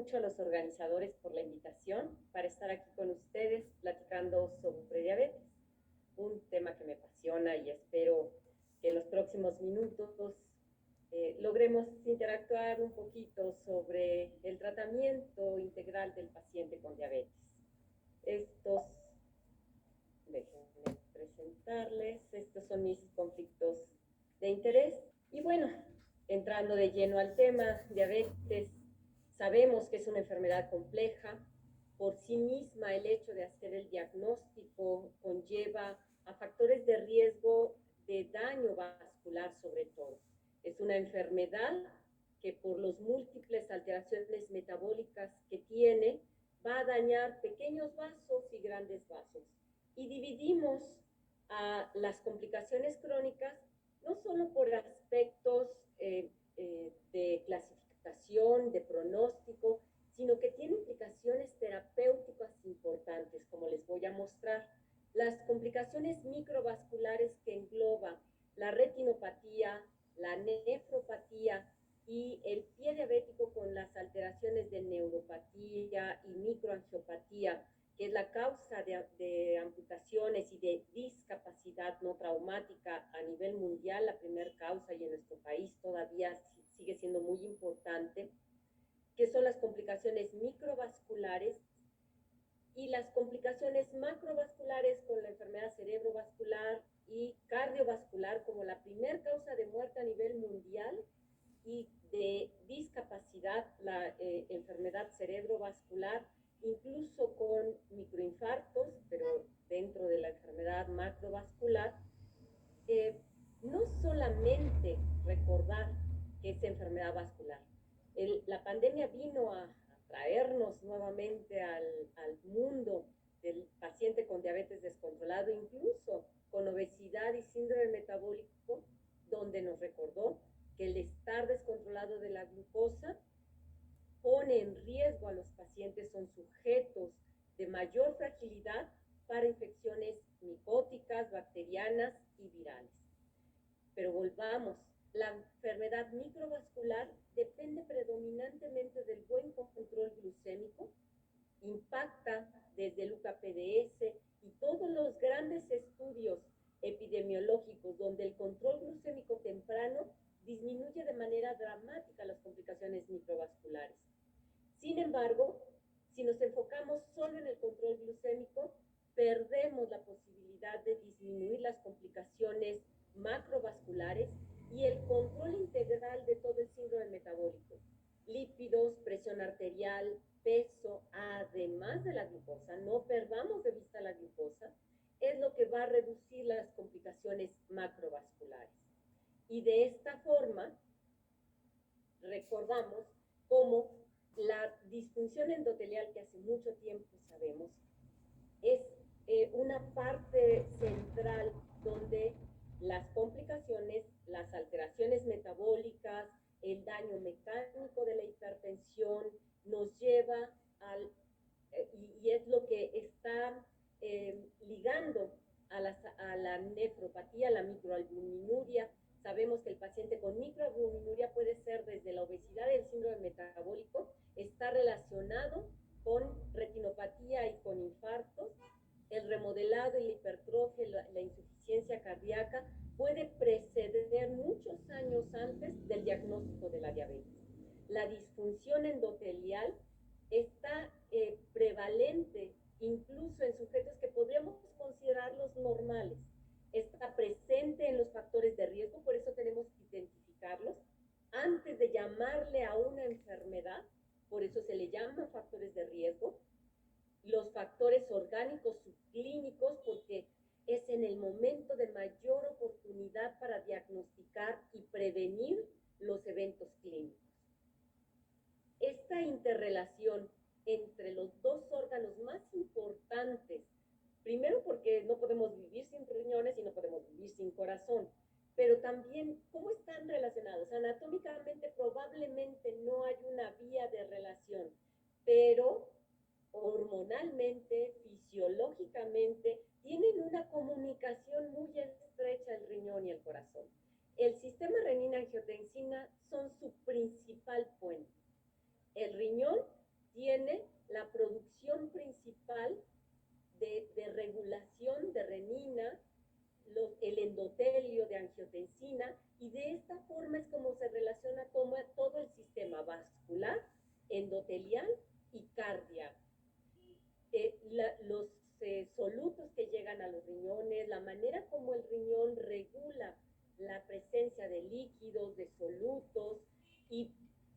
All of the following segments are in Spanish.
mucho a los organizadores por la invitación para estar aquí con ustedes platicando sobre diabetes, un tema que me apasiona y espero que en los próximos minutos logremos interactuar un poquito sobre el tratamiento integral del paciente con diabetes. Estos, déjenme presentarles, estos son mis conflictos de interés. Y bueno, entrando de lleno al tema, diabetes, sabemos que es una enfermedad compleja. Por sí misma, el hecho de hacer el diagnóstico conlleva a factores de riesgo de daño vascular sobre todo. Es una enfermedad que por las múltiples alteraciones metabólicas que tiene, va a dañar pequeños vasos y grandes vasos. Y dividimos a las complicaciones crónicas no solo por aspectos de clasificación, de pronóstico, sino que tiene implicaciones terapéuticas importantes, como les voy a mostrar. Las complicaciones microvasculares que engloban la retinopatía, la nefropatía y el pie diabético con las alteraciones de neuropatía y microangiopatía, que es la causa de amputaciones y de discapacidad no traumática a nivel mundial, la primera causa, y en nuestro país todavía sigue siendo muy importante, que son las complicaciones microvasculares y las complicaciones macrovasculares con la enfermedad cerebrovascular y cardiovascular como la primera causa de muerte a nivel mundial, y de discapacidad, la enfermedad cerebrovascular, incluso con microinfartos, pero dentro de la enfermedad macrovascular. No solamente recordar que es enfermedad vascular. La pandemia vino a traernos nuevamente al mundo del paciente con diabetes descontrolado, incluso con obesidad y síndrome metabólico, donde nos recordó que el estar descontrolado de la glucosa pone en riesgo a los pacientes, son sujetos de mayor fragilidad para infecciones micóticas, bacterianas y virales. Pero volvamos, la enfermedad microvascular depende predominantemente del buen control glucémico, impacta desde el UKPDS y todos los grandes estudios epidemiológicos donde el control glucémico temprano disminuye de manera dramática las complicaciones microvasculares. Sin embargo, si nos enfocamos solo en el control glucémico, perdemos la posibilidad de disminuir las complicaciones macrovasculares y el control integral de todo el síndrome metabólico. Lípidos, presión arterial, peso, además de la glucosa, no perdamos de vista la glucosa, es lo que va a reducir las complicaciones macrovasculares. Y de esta forma, recordamos cómo la disfunción endotelial, que hace mucho tiempo sabemos, es una parte central donde las complicaciones, las alteraciones metabólicas, el daño mecánico de la hipertensión nos lleva al, y es lo que está ligando a la nefropatía, a la microalbuminuria. Sabemos que el paciente con microalbuminuria puede ser desde la obesidad y el síndrome metabólico, está relacionado con retinopatía y con infartos. El remodelado y la hipertrofia, la insuficiencia cardíaca puede preceder muchos años antes del diagnóstico de la diabetes. La disfunción endotelial está prevalente incluso en sujetos que podríamos considerarlos normales. Está presente en los factores de riesgo, por eso tenemos que identificarlos antes de llamarle a una enfermedad, por eso se le llaman factores de riesgo. Los factores orgánicos subclínicos, porque es en el momento de mayor oportunidad para diagnosticar y prevenir los eventos clínicos. Esta interrelación entre los dos órganos más importantes, primero porque no podemos vivir sin riñones y no podemos vivir sin corazón, pero también cómo están relacionados. Anatómicamente probablemente no hay una vía de relación, pero hormonalmente, fisiológicamente, tienen una comunicación muy estrecha el riñón y el corazón. El sistema renina-angiotensina son su principal puente. El riñón tiene la producción principal de regulación de renina, el endotelio de angiotensina, y de esta forma es como se relaciona todo el sistema vascular, endotelial y cardíaco. Los solutos que llegan a los riñones, la manera como el riñón regula la presencia de líquidos, de solutos, y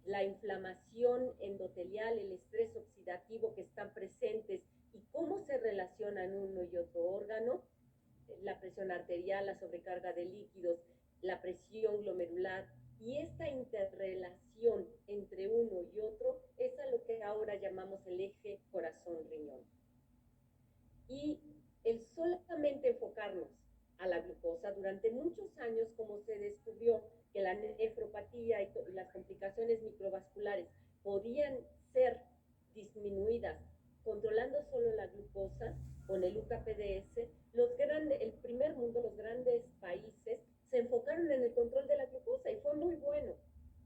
la inflamación endotelial, el estrés oxidativo que están presentes y cómo se relacionan uno y otro órgano, la presión arterial, la sobrecarga de líquidos, la presión glomerular, y esta interrelación entre uno y otro es a lo que ahora llamamos el eje corazón-riñón. Y el solamente enfocarnos a la glucosa, durante muchos años, como se descubrió que la nefropatía y las complicaciones microvasculares podían ser disminuidas controlando solo la glucosa con el UKPDS, el primer mundo, los grandes países, se enfocaron en el control de la glucosa y fue muy bueno,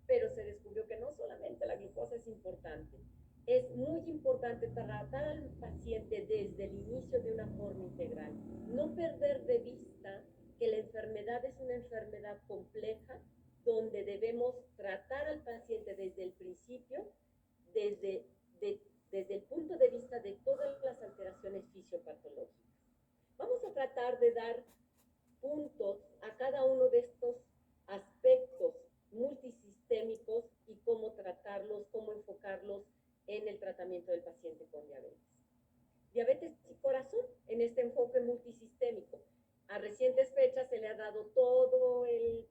pero se descubrió que no solamente la glucosa es importante. Es muy importante tratar al paciente desde el inicio de una forma integral. No perder de vista que la enfermedad es una enfermedad compleja donde debemos tratar al paciente desde el principio, desde el punto de vista de todas las alteraciones fisiopatológicas. Vamos a tratar de dar puntos a cada uno de estos aspectos multisistémicos y cómo tratarlos, cómo enfocarlos en el tratamiento del paciente con diabetes. Diabetes y corazón, en este enfoque multisistémico. A recientes fechas se le ha dado todo el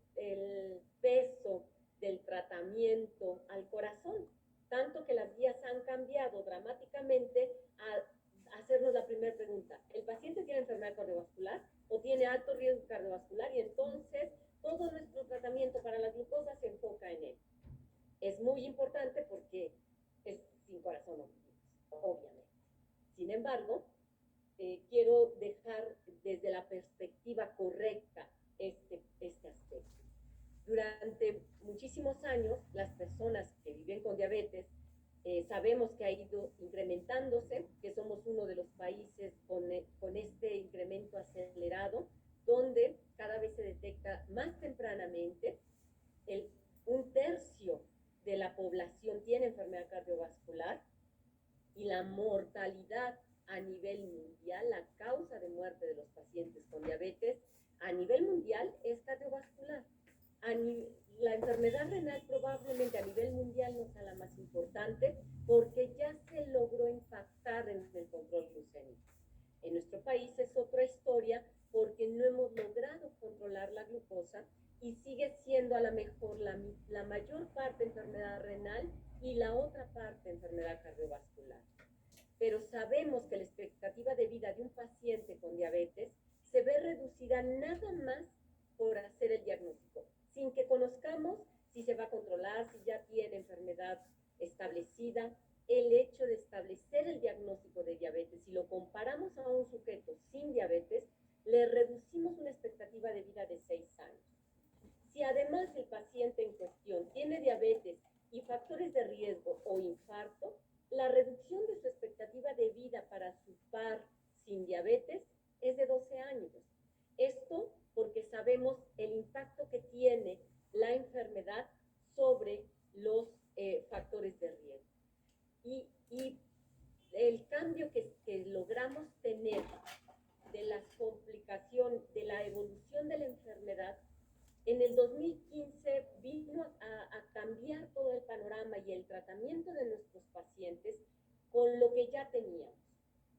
peso del tratamiento al corazón, tanto que las guías han cambiado dramáticamente a hacernos la primera pregunta: ¿el paciente tiene enfermedad cardiovascular o tiene alto riesgo cardiovascular? Y entonces todo nuestro tratamiento para la glucosa se enfoca en él. Es muy importante porque es sin corazón, obviamente. Sin embargo, quiero dejar desde la perspectiva correcta este aspecto. Durante muchísimos años, las personas que viven con diabetes, sabemos que ha ido incrementándose, que somos uno de los países con este incremento acelerado, donde cada vez se detecta más tempranamente. Un tercio de la población tiene enfermedad cardiovascular, y la mortalidad a nivel mundial, la causa de muerte de los pacientes con diabetes a nivel mundial es cardiovascular. La enfermedad renal probablemente a nivel mundial no sea la más importante porque ya se logró impactar en el control glucémico. En nuestro país es otra historia porque no hemos logrado controlar la glucosa y sigue siendo a lo mejor la mayor parte enfermedad renal y la otra parte enfermedad cardiovascular. Pero sabemos que la expectativa de vida de un paciente con diabetes se ve reducida nada más por hacer el diagnóstico, sin que conozcamos si se va a controlar, si ya tiene enfermedad establecida. El hecho de establecer el diagnóstico de diabetes, si lo comparamos a un sujeto sin diabetes, le reducimos una expectativa de vida de 6 años. Si además el paciente en cuestión tiene diabetes y factores de riesgo o infarto, la reducción de su expectativa de vida para su par sin diabetes es de 12 años. Esto porque sabemos el impacto que tiene la enfermedad sobre los factores de riesgo. Y el cambio que logramos tener de las complicaciones, de la evolución de la enfermedad, en el 2015 vino a cambiar todo el panorama y el tratamiento de nuestros pacientes con lo que ya teníamos.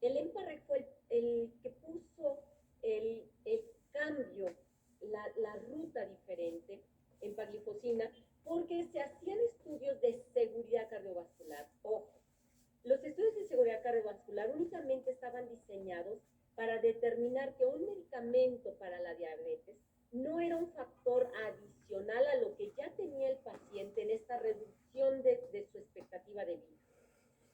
El EMPA-REC fue el que puso el cambio, la ruta diferente en empaglifosina, porque se hacían estudios de seguridad cardiovascular. Ojo, los estudios de seguridad cardiovascular únicamente estaban diseñados para determinar que un medicamento para la diabetes no era un factor adicional a lo que ya tenía el paciente en esta reducción de su expectativa de vida.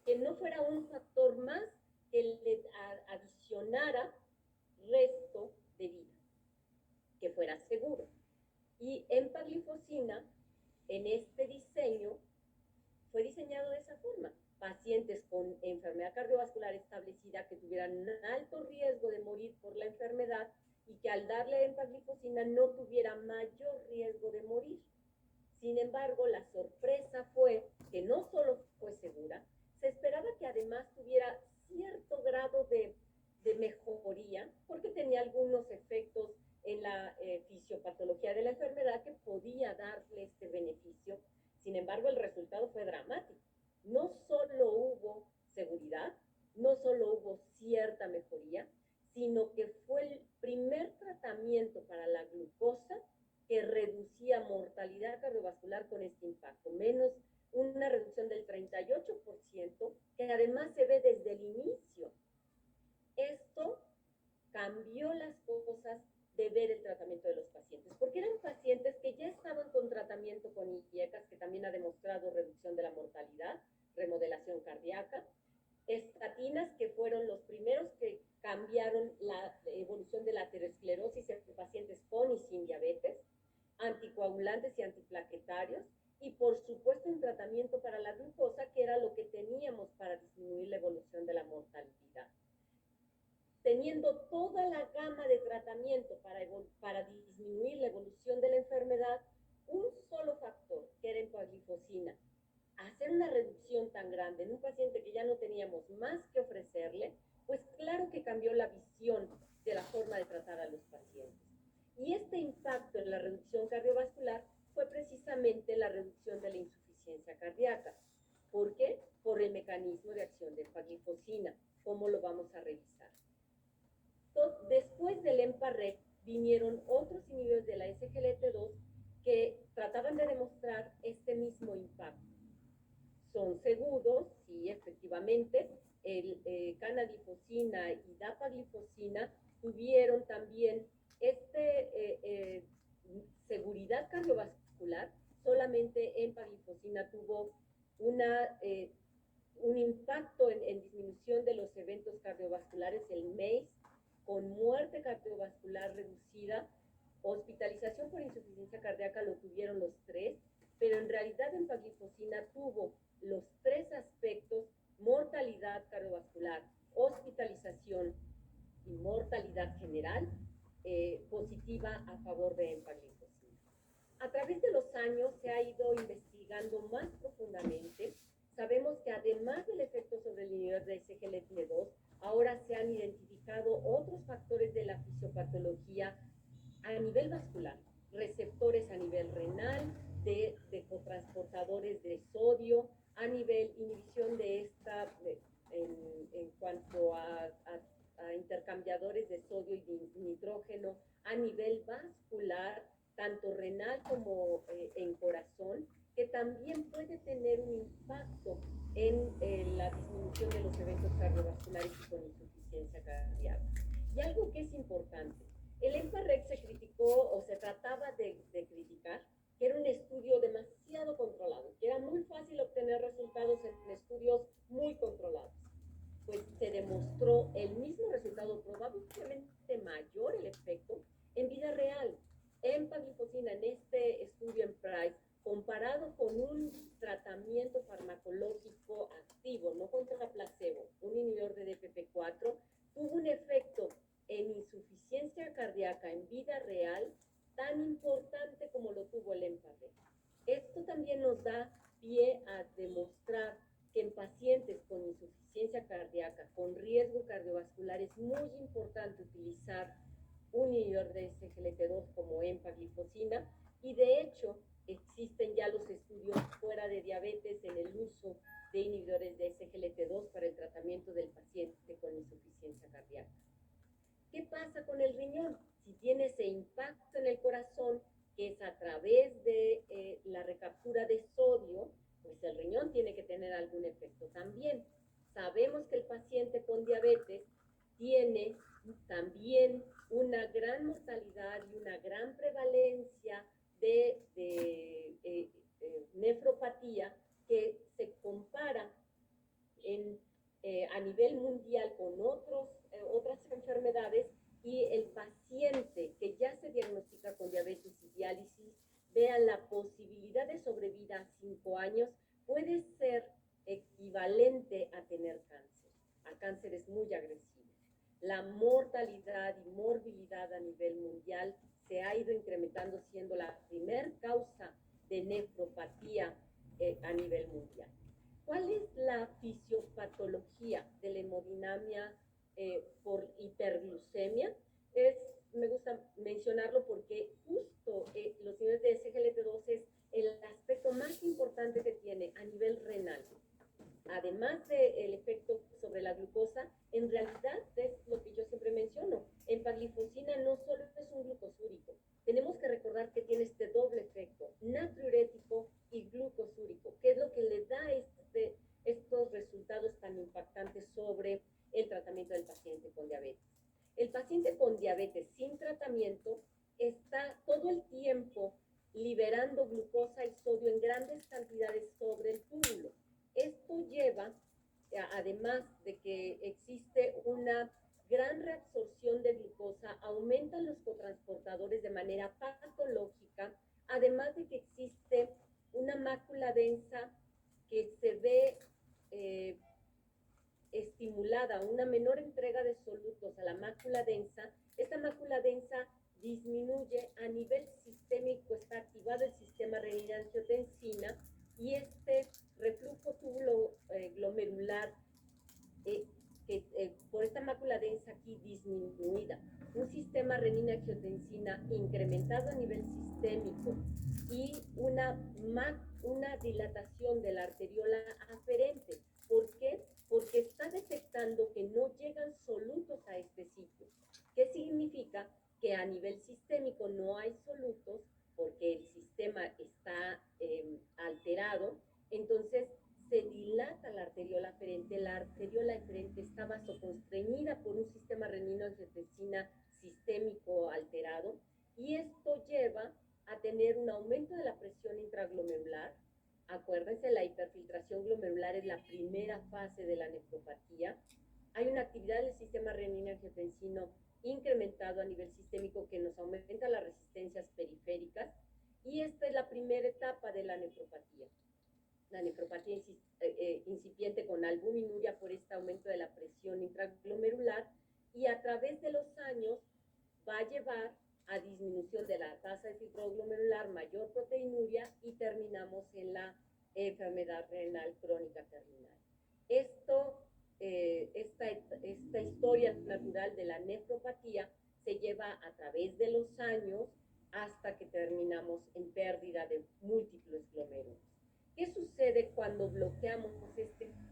Que no fuera un factor más que le adicionara resto de vida, que fuera seguro. Y empaglifosina, en este diseño, fue diseñado de esa forma. pacientes con enfermedad cardiovascular establecida que tuvieran un alto riesgo de morir por la enfermedad y que al darle empaglifosina no tuviera mayor riesgo de morir. Sin embargo, la sorpresa fue que no solo fue segura, se esperaba que además tuviera cierto grado de mejoría, porque tenía algunos efectos en la fisiopatología de la enfermedad que podía darle este beneficio. Sin embargo, el resultado fue dramático. No solo hubo seguridad, no solo hubo cierta mejoría, sino que fue el primer tratamiento para la glucosa que reducía mortalidad cardiovascular con este impacto, menos una reducción del 38%, que además se ve desde el inicio. Esto cambió las cosas de ver el tratamiento de los pacientes, porque eran pacientes que ya estaban con tratamiento con IECAS, que también ha demostrado reducción de la mortalidad, remodelación cardíaca, estatinas, que fueron los primeros que cambiaron la evolución de la aterosclerosis en pacientes con y sin diabetes, anticoagulantes y antiplaquetarios, y por supuesto un tratamiento para la glucosa, que era lo que teníamos para disminuir la evolución de la mortalidad. Teniendo toda la gama de tratamiento para disminuir la evolución de la enfermedad, un solo factor, que era empaglifosina, hacer una reducción tan grande en un paciente que ya no teníamos más que ofrecerle, pues claro que cambió la visión de la forma de tratar a los pacientes. Y este impacto en la reducción cardiovascular fue precisamente la reducción de la insuficiencia cardíaca. ¿Por qué? Por el mecanismo de acción de empaglifosina. ¿Cómo lo vamos a revisar? Después del EMPA-REC vinieron otros inhibidores de la SGLT2 que trataban de demostrar este mismo impacto. Son seguros, sí, efectivamente. Canaglifosina y dapaglifosina tuvieron también seguridad cardiovascular. Solamente empaglifosina tuvo un impacto en disminución de los eventos cardiovasculares, el MACE, con muerte cardiovascular reducida. Hospitalización por insuficiencia cardíaca lo tuvieron los tres, pero en realidad empaglifosina tuvo los tres aspectos: mortalidad cardiovascular, hospitalización y mortalidad general positiva a favor de empaglifosina. A través de los años se ha ido investigando más profundamente. Sabemos que además del efecto sobre el inhibidor de SGLT2, ahora se han identificado otros factores de la fisiopatología a nivel vascular, receptores a nivel renal, de cotransportadores de sodio, a nivel inhibición de esta, en cuanto a intercambiadores de sodio y nitrógeno, a nivel vascular, tanto renal como en corazón, que también puede tener un impacto en la disminución de los eventos cardiovasculares y con insuficiencia cardíaca. Y algo que es importante, el EMPA-REC se criticó, o se trataba de criticar, que era un estudio demasiado controlado, que era muy fácil obtener resultados en estudios muy controlados. Pues se demostró el mismo resultado, probablemente mayor el efecto, en vida real. Empaglifosina en este estudio en Price, comparado con un tratamiento farmacológico activo, no contra placebo, un inhibidor de DPP4, tuvo un efecto en insuficiencia cardíaca en vida real tan importante como lo tuvo el EMPA-REC. Esto también nos da pie a demostrar que en pacientes con insuficiencia cardíaca, con riesgo cardiovascular, es muy importante utilizar un inhibidor de SGLT2 como empaglifosina, y de hecho existen ya los estudios fuera de diabetes en el uso de inhibidores de SGLT2 para el tratamiento del paciente con insuficiencia cardíaca. ¿Qué pasa con el riñón? Si tiene ese impacto en el corazón, que es a través de la recaptura de sodio, pues el riñón tiene que tener algún efecto también. Sabemos que el paciente con diabetes tiene también una gran mortalidad y una gran prevalencia de nefropatía, que se compara a nivel mundial con otras enfermedades, y el paciente que ya se diagnostica con diabetes y diálisis, vean la posibilidad de sobrevida a 5 años, puede ser equivalente a tener cáncer, a cánceres muy agresivos. La mortalidad y morbilidad a nivel mundial se ha ido incrementando, siendo la primer causa de nefropatía a nivel mundial. ¿Cuál es la fisiopatología de la hemodinamia por hiperglucemia? Me gusta mencionarlo porque justo los niveles de SGLT2 es el aspecto más importante que tiene a nivel renal. Además del efecto sobre la glucosa, en realidad es lo que yo siempre menciono. Empaglifosina no solo es un glucosúrico. Tenemos que recordar que tiene este doble efecto, natriurético y glucosúrico, que es lo que le da estos resultados tan impactantes sobre el tratamiento del paciente con diabetes. El paciente con diabetes sin tratamiento está todo el tiempo liberando glucosa y sodio en grandes cantidades sobre el túbulo. Esto lleva, además de que existe una gran reabsorción de glucosa, aumentan los cotransportadores de manera patológica, además de que existe una mácula densa que se ve estimulada, una menor entrega de solutos a la mácula densa. Esta mácula densa disminuye a nivel sistémico, está activado el sistema renina-angiotensina y este reflujo tubulo glomerular por esta mácula densa aquí disminuida, un sistema renina-angiotensina incrementado a nivel sistémico y una dilatación de la arteriola aferente. ¿Por qué? Porque está detectando que no llegan solutos a este sitio. ¿Qué significa? Que a nivel sistémico no hay solutos porque el sistema está alterado, entonces se dilata la arteriola aferente. La arteriola aferente está vasoconstreñida por un sistema renino-angiotensina sistémico alterado y esto lleva a tener un aumento de la presión intraglomerular. Acuérdense, la hiperfiltración glomerular es la primera fase de la nefropatía. Hay una actividad del sistema renina-angiotensino incrementado a nivel sistémico que nos aumenta las resistencias periféricas y esta es la primera etapa de la nefropatía incipiente con albuminuria por este aumento de la presión intraglomerular y a través de los años va a llevar a disminución de la tasa de filtrado glomerular, mayor proteinuria y terminamos en la enfermedad renal crónica terminal. Esta historia natural de la nefropatía se lleva a través de los años hasta que terminamos en pérdida de múltiples glomérulos. ¿Qué sucede cuando bloqueamos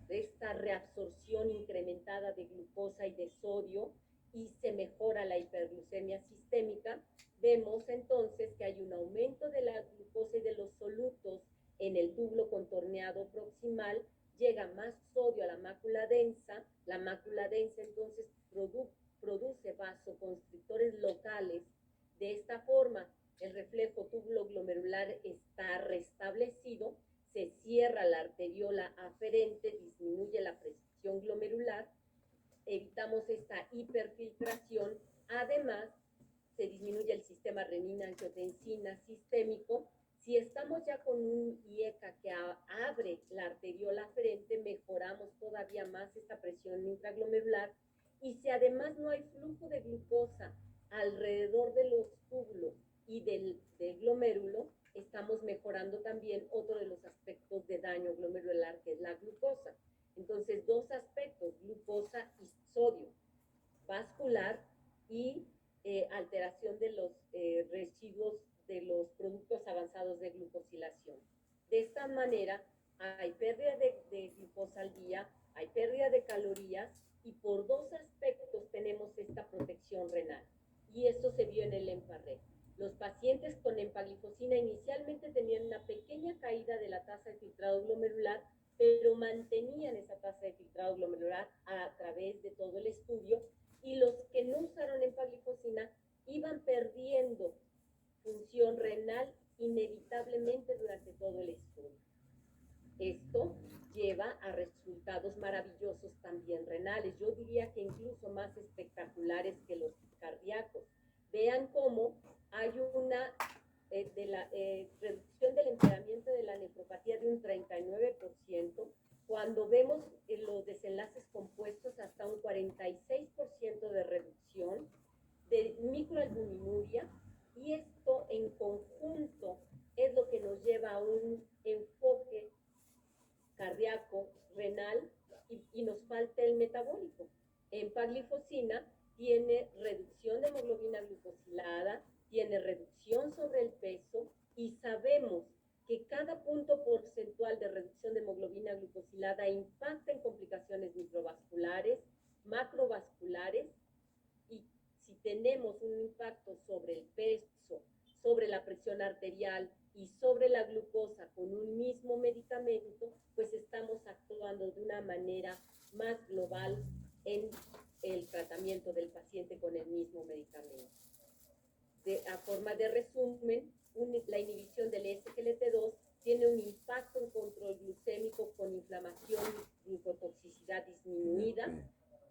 esta reabsorción incrementada de glucosa y de sodio y se mejora la hiperglucemia sistémica? Vemos entonces que hay un aumento de la glucosa y de los solutos en el túbulo contorneado proximal, llega más sodio a la mácula densa entonces produce vasoconstrictores locales. De esta forma, el reflejo túbulo glomerular está restablecido, se cierra la arteriola aferente, disminuye la presión glomerular, evitamos esta hiperfiltración, además se disminuye el sistema renina-angiotensina sistémico. Si estamos ya con un IECA que abre la arteriola aferente, mejoramos todavía más esta presión intraglomerular y si además no hay flujo de glucosa alrededor de los túbulos y del glomérulo, estamos mejorando también otro de los aspectos de daño glomerular, que es la glucosa. Entonces, dos aspectos, glucosa y sodio, vascular y alteración de los residuos de los productos avanzados de glucosilación. De esta manera, hay pérdida de glucosa al día, hay pérdida de calorías y por dos aspectos tenemos esta protección renal. Y esto se vio en el EMPA-REG. Los pacientes con empaglifosina inicialmente tenían una pequeña caída de la tasa de filtrado glomerular, pero mantenían esa tasa de filtrado glomerular a través de todo el estudio y los que no usaron empaglifosina iban perdiendo función renal inevitablemente durante todo el estudio. Esto lleva a resultados maravillosos también renales, yo diría que incluso más espectaculares que los cardíacos. Vean cómo hay una reducción del empeoramiento de la nefropatía de un 39% cuando metabólico. Empaglifosina tiene reducción de hemoglobina glucosilada, tiene reducción sobre el peso y sabemos que cada punto porcentual de reducción de hemoglobina glucosilada impacta en complicaciones microvasculares, macrovasculares, y si tenemos un impacto sobre el peso, sobre la presión arterial y sobre la glucosa con un mismo medicamento, pues estamos actuando de una manera más global en el tratamiento del paciente con el mismo medicamento. A forma de resumen, la inhibición del SGLT2 tiene un impacto en control glucémico con inflamación y glucotoxicidad disminuida,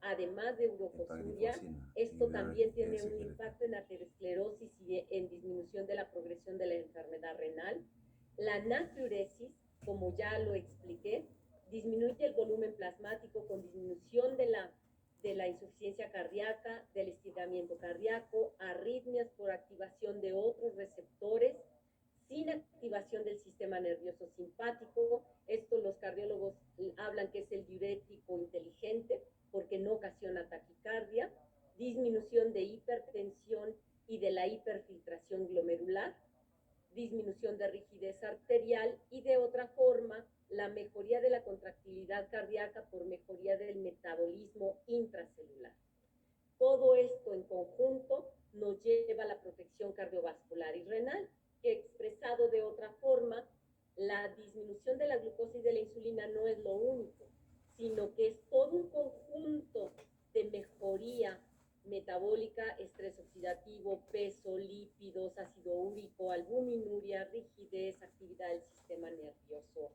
además de urofosfuria. Esto también tiene un impacto en arteriosclerosis y en disminución de la progresión de la enfermedad renal. La natriuresis, como ya lo expliqué, disminuye el volumen plasmático con disminución de la insuficiencia cardíaca, del estiramiento cardíaco, arritmias por activación de otros receptores, sin activación del sistema nervioso simpático. Esto los cardiólogos hablan que es el diurético inteligente porque no ocasiona taquicardia, disminución de hipertensión y de la hiperfiltración glomerular, disminución de rigidez arterial y de otra forma la mejoría de la contractilidad cardíaca por mejoría del metabolismo intracelular. Todo esto en conjunto nos lleva a la protección cardiovascular y renal, que expresado de otra forma, la disminución de la glucosa y de la insulina no es lo único, sino que es todo un conjunto de mejoría metabólica, estrés oxidativo, peso, lípidos, ácido úrico, albuminuria, rigidez, actividad del sistema nervioso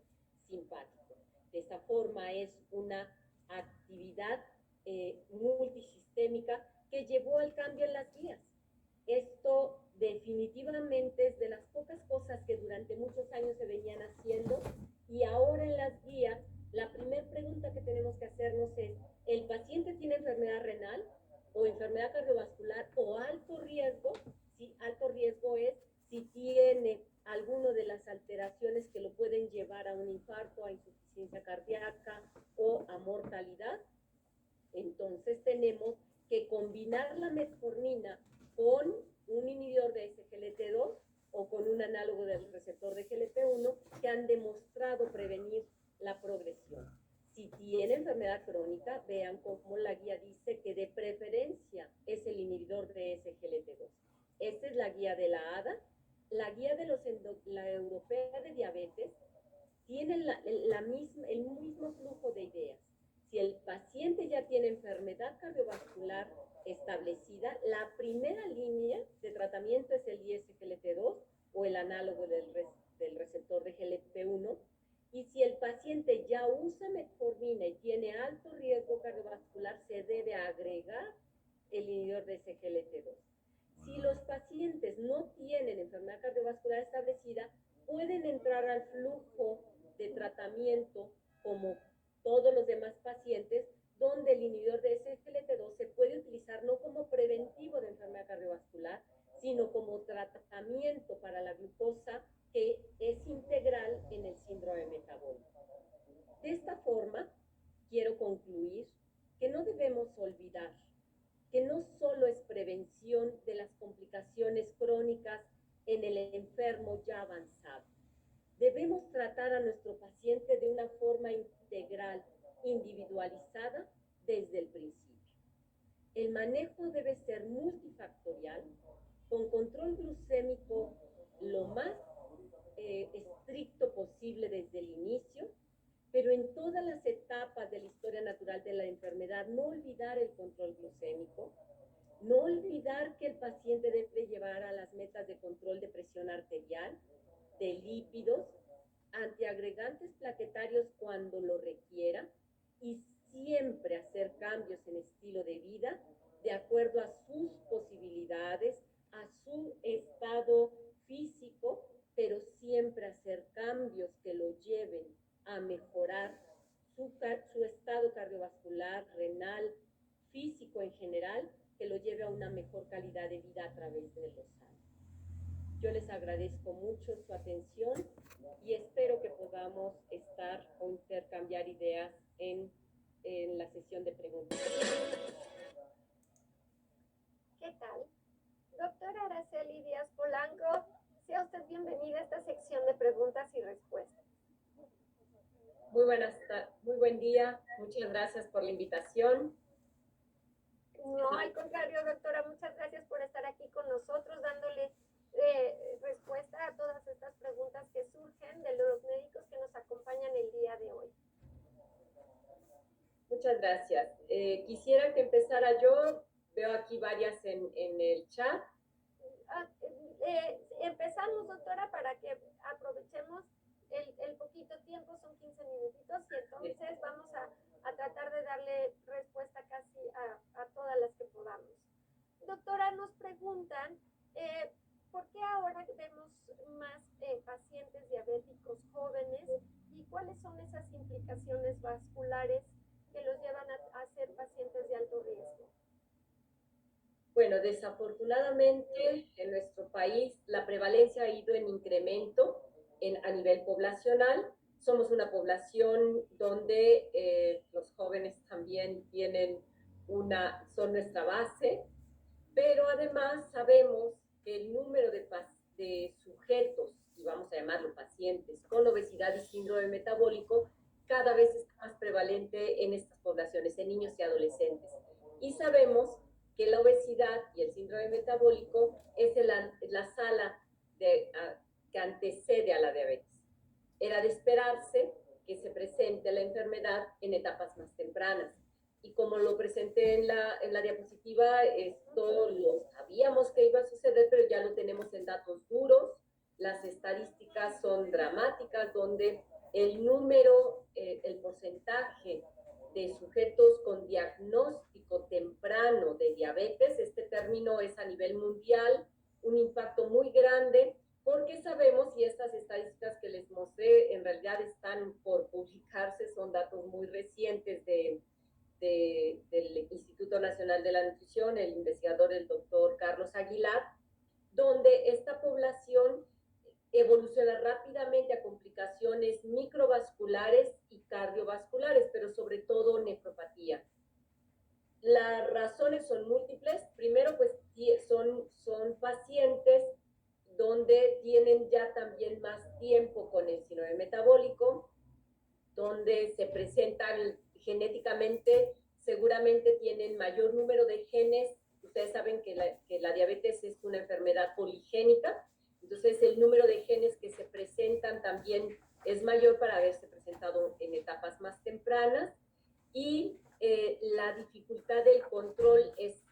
simpático. De esta forma es una actividad multisistémica que llevó al cambio en las guías. Esto definitivamente es de las pocas cosas que durante muchos años se venían haciendo y ahora en las guías la primera pregunta que tenemos que hacernos es, ¿el paciente tiene enfermedad renal o enfermedad cardiovascular o alto riesgo? Sí, alto riesgo es si tiene alguna de las alteraciones que lo pueden llevar a un infarto, a insuficiencia cardíaca o a mortalidad. Entonces tenemos que combinar la metformina con un inhibidor de SGLT2 o con un análogo del receptor de GLP-1 que han demostrado prevenir la progresión. Si tiene enfermedad crónica, vean cómo la guía dice que de preferencia es el inhibidor de SGLT2. Esta es la guía de la ADA. La guía de la Europea de Diabetes tiene el mismo flujo de ideas. Si el paciente ya tiene enfermedad cardiovascular establecida, la primera línea de tratamiento es el ISGLT2 o el análogo del receptor de GLP-1. Y si el paciente ya usa metformina y tiene alto riesgo cardiovascular, se debe agregar el inhibidor de SGLT2. Si los pacientes no tienen enfermedad cardiovascular establecida, pueden entrar al flujo de tratamiento como todos los demás pacientes, donde el inhibidor de SGLT2 se puede utilizar no como preventivo de enfermedad cardiovascular, sino como tratamiento para la glucosa que es integral en el síndrome metabólico. De esta forma, quiero concluir que no debemos olvidar que no solo es prevención de las complicaciones crónicas en el enfermo ya avanzado. Debemos tratar a nuestro paciente de una forma integral, individualizada desde el principio. El manejo debe ser multifactorial, con control glucémico lo más estricto posible desde el inicio, pero en todas las etapas de la historia natural de la enfermedad, no olvidar el control glucémico, no olvidar que el paciente debe llevar a las metas de control de presión arterial, de lípidos, antiagregantes plaquetarios cuando lo requiera y siempre hacer cambios en estilo de vida de acuerdo a sus posibilidades, a su estado físico, pero siempre hacer cambios que lo lleven a mejorar su estado cardiovascular, renal, físico en general, que lo lleve a una mejor calidad de vida a través de los años. Yo les agradezco mucho su atención y espero que podamos estar o intercambiar ideas en en la sesión de preguntas. ¿Qué tal? Doctora Araceli Díaz Polanco, sea usted bienvenida a esta sección de preguntas y respuestas. Muy buen día, muchas gracias por la invitación. No, al contrario, doctora, muchas gracias por estar aquí con nosotros, dándole respuesta a todas estas preguntas que surgen de los médicos que nos acompañan el día de hoy. Muchas gracias. Quisiera que empezara yo, veo aquí varias en el chat. Empezamos, doctora, para que aprovechemos el poquito tiempo, son 15 minutitos, y entonces vamos a tratar de darle respuesta casi a todas las que podamos. Doctora, nos preguntan, ¿por qué ahora vemos más pacientes diabéticos jóvenes y cuáles son esas implicaciones vasculares que los llevan a ser pacientes de alto riesgo? Bueno, desafortunadamente en nuestro país la prevalencia ha ido en incremento a nivel poblacional. Somos una población donde los jóvenes también son nuestra base, pero además sabemos que el número de sujetos, y vamos a llamarlo pacientes, con obesidad y síndrome metabólico cada vez es más prevalente en estas poblaciones, en niños y adolescentes. Y sabemos que la obesidad y el síndrome metabólico es la sala que antecede a la diabetes. Era de esperarse que se presente la enfermedad en etapas más tempranas. Y como lo presenté en la diapositiva, esto lo sabíamos que iba a suceder, pero ya lo tenemos en datos duros. Las estadísticas son dramáticas, donde el número, el porcentaje de sujetos con diagnóstico temprano de diabetes, este término es a nivel mundial, un impacto muy grande, porque sabemos, y estas estadísticas que les mostré en realidad están por publicarse, son datos muy recientes del Instituto Nacional de la Nutrición, el investigador, el doctor Carlos Aguilar, donde esta población evoluciona rápidamente a complicaciones microvasculares y cardiovasculares, pero sobre todo nefropatía. Las razones son múltiples. Primero, pues son pacientes donde tienen ya también más tiempo con el síndrome metabólico, donde se presentan genéticamente, seguramente tienen mayor número de genes. Ustedes saben que la diabetes es una enfermedad poligénica, entonces el número de genes que se presentan también es mayor para haberse presentado en etapas más tempranas, y la dificultad del control es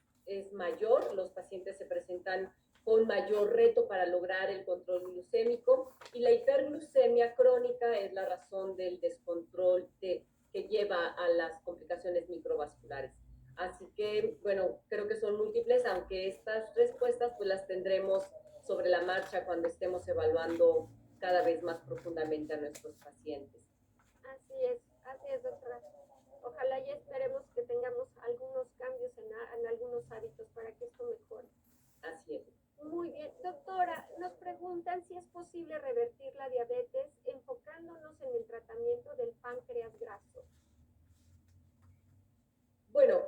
mayor. Los pacientes se presentan con mayor reto para lograr el control glucémico, y la hiperglucemia crónica es la razón del descontrol que lleva a las complicaciones microvasculares. Así que, bueno, creo que son múltiples, aunque estas respuestas pues las tendremos sobre la marcha cuando estemos evaluando cada vez más profundamente a nuestros pacientes. Así es, doctora. Ojalá y esperemos que tengamos algunos cambios en algunos hábitos para que esto mejore. Así es. Muy bien. Doctora, nos preguntan si es posible revertir la diabetes enfocándonos en el tratamiento del páncreas graso. Bueno,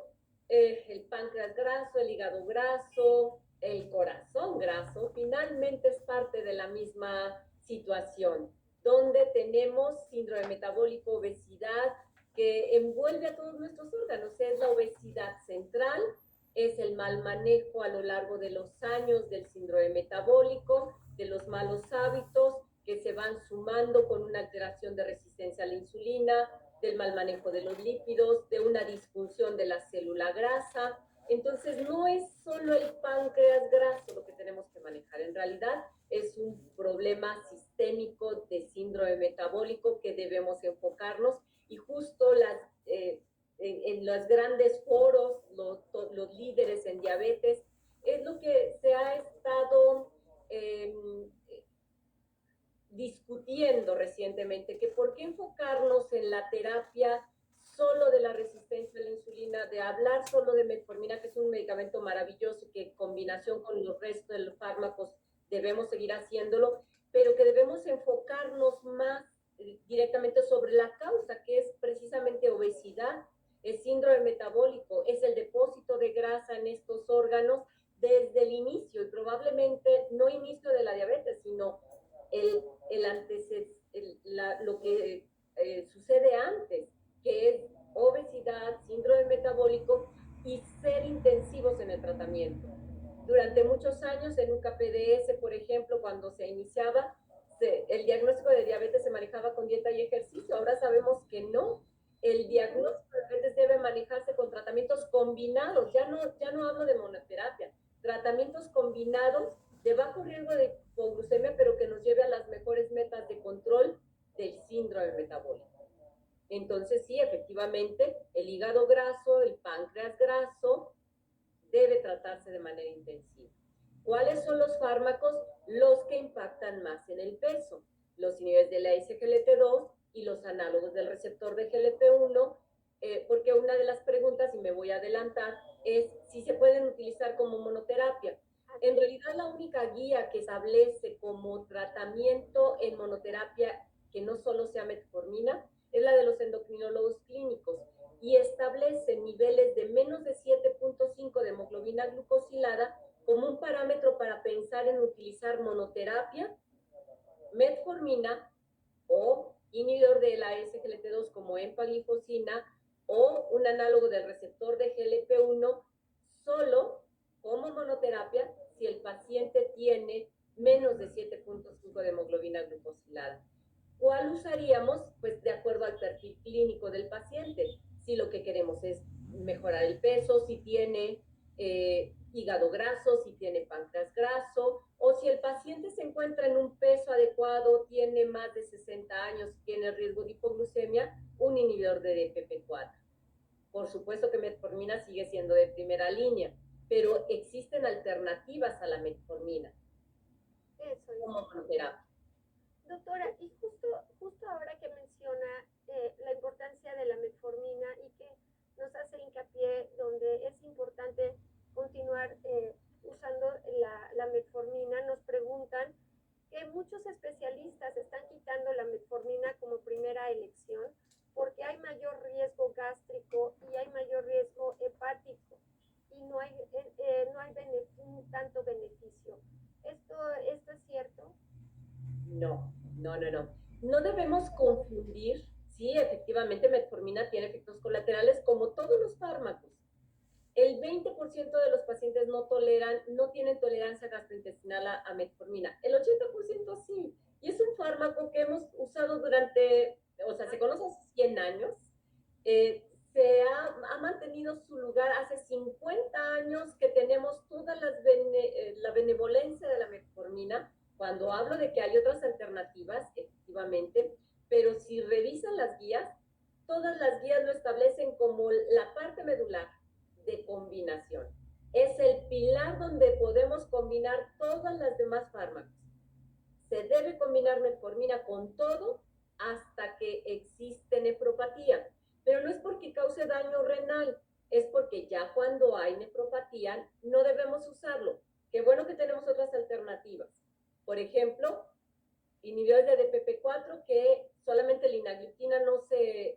el páncreas graso, el hígado graso, el corazón graso, finalmente es parte de la misma situación, donde tenemos síndrome metabólico, obesidad, que envuelve a todos nuestros órganos. Es la obesidad central, es el mal manejo a lo largo de los años del síndrome metabólico, de los malos hábitos que se van sumando con una alteración de resistencia a la insulina, del mal manejo de los lípidos, de una disfunción de la célula grasa. Entonces no es solo el páncreas graso lo que tenemos que manejar, en realidad es un problema sistémico de síndrome metabólico que debemos enfocarnos, y justo en los grandes foros, los líderes en diabetes, es lo que se ha estado discutiendo recientemente, que por qué enfocarnos en la terapia solo de la resistencia a la insulina, de hablar solo de metformina, que es un medicamento maravilloso y que en combinación con los restos de los fármacos debemos seguir haciéndolo, pero que debemos enfocarnos más directamente sobre la causa, que es precisamente obesidad, Es síndrome metabólico, es el depósito de grasa en estos órganos desde el inicio, y probablemente no inicio de la diabetes, sino el lo que sucede antes, que es obesidad, síndrome metabólico y ser intensivos en el tratamiento. Durante muchos años en un KPDS, por ejemplo, cuando se iniciaba, el diagnóstico de diabetes se manejaba con dieta y ejercicio. Ahora sabemos que no. El diagnóstico de diabetes debe manejarse con tratamientos combinados. Ya no hablo de monoterapia. Tratamientos combinados de bajo riesgo de hipoglucemia, pero que nos lleve a las mejores metas de control del síndrome metabólico. Entonces, sí, efectivamente, el hígado graso, el páncreas graso, debe tratarse de manera intensiva. ¿Cuáles son los fármacos? Los que impactan más en el peso, los inhibidores de la SGLT2 y los análogos del receptor de GLP-1, porque una de las preguntas, y me voy a adelantar, es si se pueden utilizar como monoterapia. En realidad, la única guía que establece como tratamiento en monoterapia que no solo sea metformina es la de los endocrinólogos clínicos, y establece niveles de menos de 7.5 de hemoglobina glucosilada como un parámetro para pensar en utilizar monoterapia, metformina o inhibidor de la SGLT2 como empaglifosina o un análogo del receptor de GLP-1 solo como monoterapia si el paciente tiene menos de 7.5 de hemoglobina glucosilada. ¿Cuál usaríamos? Pues de acuerdo al perfil clínico del paciente. Si lo que queremos es mejorar el peso, si tiene hígado graso, si tiene páncreas graso, o si el paciente se encuentra en un peso adecuado, tiene más de 60 años, tiene riesgo de hipoglucemia, un inhibidor de DPP-4. Por supuesto que metformina sigue siendo de primera línea, pero existen alternativas a la metformina. Eso es. Como monoterapia. Doctora, y justo ahora que menciona la importancia de la metformina y que nos hace hincapié donde es importante continuar usando la metformina, nos preguntan que muchos especialistas están quitando la metformina como primera elección porque hay mayor riesgo gástrico y hay mayor riesgo hepático y no hay tanto beneficio. ¿Esto es cierto? No. No debemos confundir, sí, efectivamente metformina tiene efectos colaterales como todos los fármacos. El 20% de los pacientes no tienen tolerancia gastrointestinal a metformina. El 80% sí. Y es un fármaco que hemos usado se conoce hace 100 años. Ha mantenido su lugar hace 50 años que tenemos toda la benevolencia de la metformina. Cuando hablo de que hay otras alternativas, efectivamente, pero si revisan las guías, todas las guías lo establecen como la parte medular de combinación. Es el pilar donde podemos combinar todas las demás fármacos. Se debe combinar metformina con todo hasta que existe nefropatía, pero no es porque cause daño renal, es porque ya cuando hay nefropatía no debemos usarlo. Qué bueno que tenemos otras alternativas. Por ejemplo, inhibidores de DPP-4 que solamente la inagliptina no se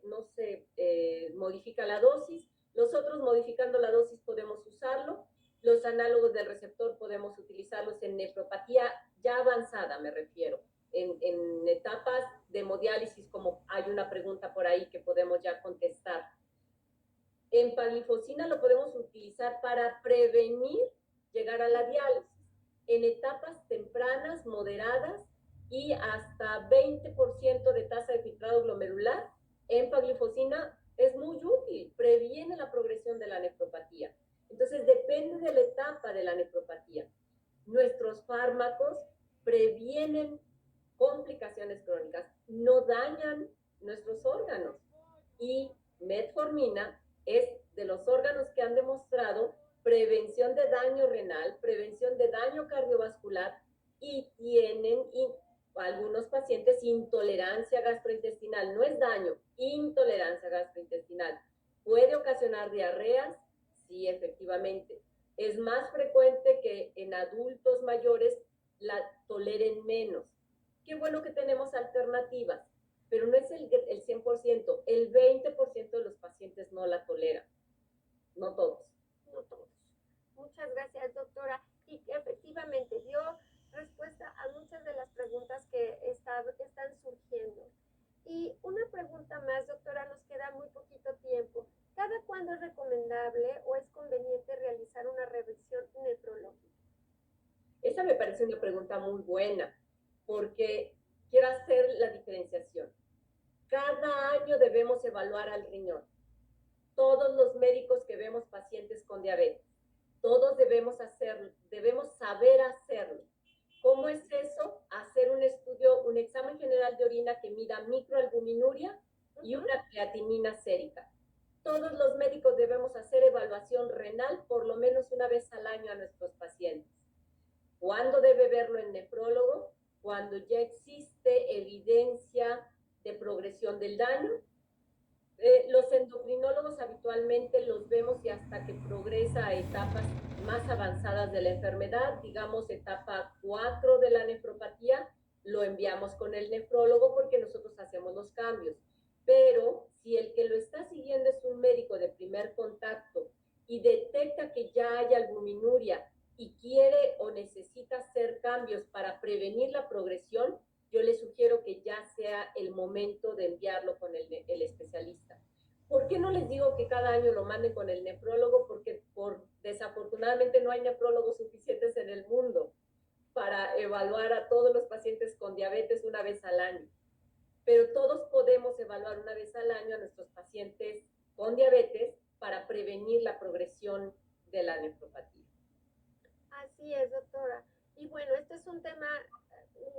modifica la dosis. Los otros, modificando la dosis, podemos usarlo. Los análogos del receptor podemos utilizarlos en nefropatía ya avanzada, me refiero, en etapas de hemodiálisis, como hay una pregunta por ahí que podemos ya contestar. Empaglifosina lo podemos utilizar para prevenir llegar a la diálisis en etapas tempranas, moderadas y hasta 20% de tasa de filtrado glomerular. Empaglifosina es muy útil, previene la progresión de la nefropatía. Entonces depende de la etapa de la nefropatía. Nuestros fármacos previenen complicaciones crónicas, no dañan nuestros órganos, y metformina es de los órganos que han demostrado prevención de daño renal, prevención de daño cardiovascular, y tienen algunos pacientes intolerancia gastrointestinal. No es daño, intolerancia gastrointestinal. ¿Puede ocasionar diarreas? Sí, efectivamente. Es más frecuente que en adultos mayores la toleren menos. Qué bueno que tenemos alternativas, pero no es el 100%, el 20% de los pacientes no la toleran, no todos. No todos. Muchas gracias, doctora. Y que efectivamente dio respuesta a muchas de las preguntas que están surgiendo. Y una pregunta más, doctora, nos queda muy poquito tiempo. ¿Cada cuándo es recomendable o es conveniente realizar una revisión nefrológica? Esa me parece una pregunta muy buena, porque quiero hacer la diferenciación. Cada año debemos evaluar al riñón. Todos los médicos que vemos pacientes con diabetes, todos debemos hacerlo, debemos saber hacerlo. ¿Cómo es eso? Hacer un estudio, un examen general de orina que mida microalbuminuria y una creatinina sérica. Todos los médicos debemos hacer evaluación renal por lo menos una vez al año a nuestros pacientes. ¿Cuándo debe verlo el nefrólogo? Cuando ya existe evidencia de progresión del daño. Los endocrinólogos habitualmente los vemos y hasta que progresa a etapas más avanzadas de la enfermedad, digamos etapa 4 de la nefropatía, lo enviamos con el nefrólogo porque nosotros hacemos los cambios. Pero si el que lo está siguiendo es un médico de primer contacto y detecta que ya hay albuminuria y quiere o necesita hacer cambios para prevenir la progresión, yo le sugiero que ya sea el momento de enviarlo con el especialista. ¿Por qué no les digo que cada año lo manden con el nefrólogo? Porque desafortunadamente no hay nefrólogos suficientes en el mundo para evaluar a todos los pacientes con diabetes una vez al año. Pero todos podemos evaluar una vez al año a nuestros pacientes con diabetes para prevenir la progresión de la nefropatía. Así es, doctora. Y bueno, este es un tema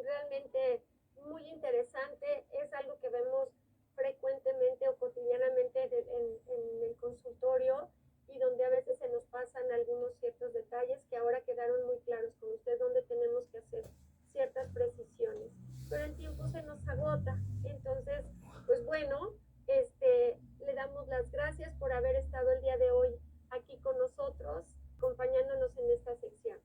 realmente muy interesante, es algo que vemos frecuentemente o cotidianamente en el consultorio y donde a veces se nos pasan algunos ciertos detalles que ahora quedaron muy claros con usted, donde tenemos que hacer ciertas precisiones. Pero el tiempo se nos agota, entonces, pues bueno, le damos las gracias por haber estado el día de hoy aquí con nosotros, acompañándonos en esta sección.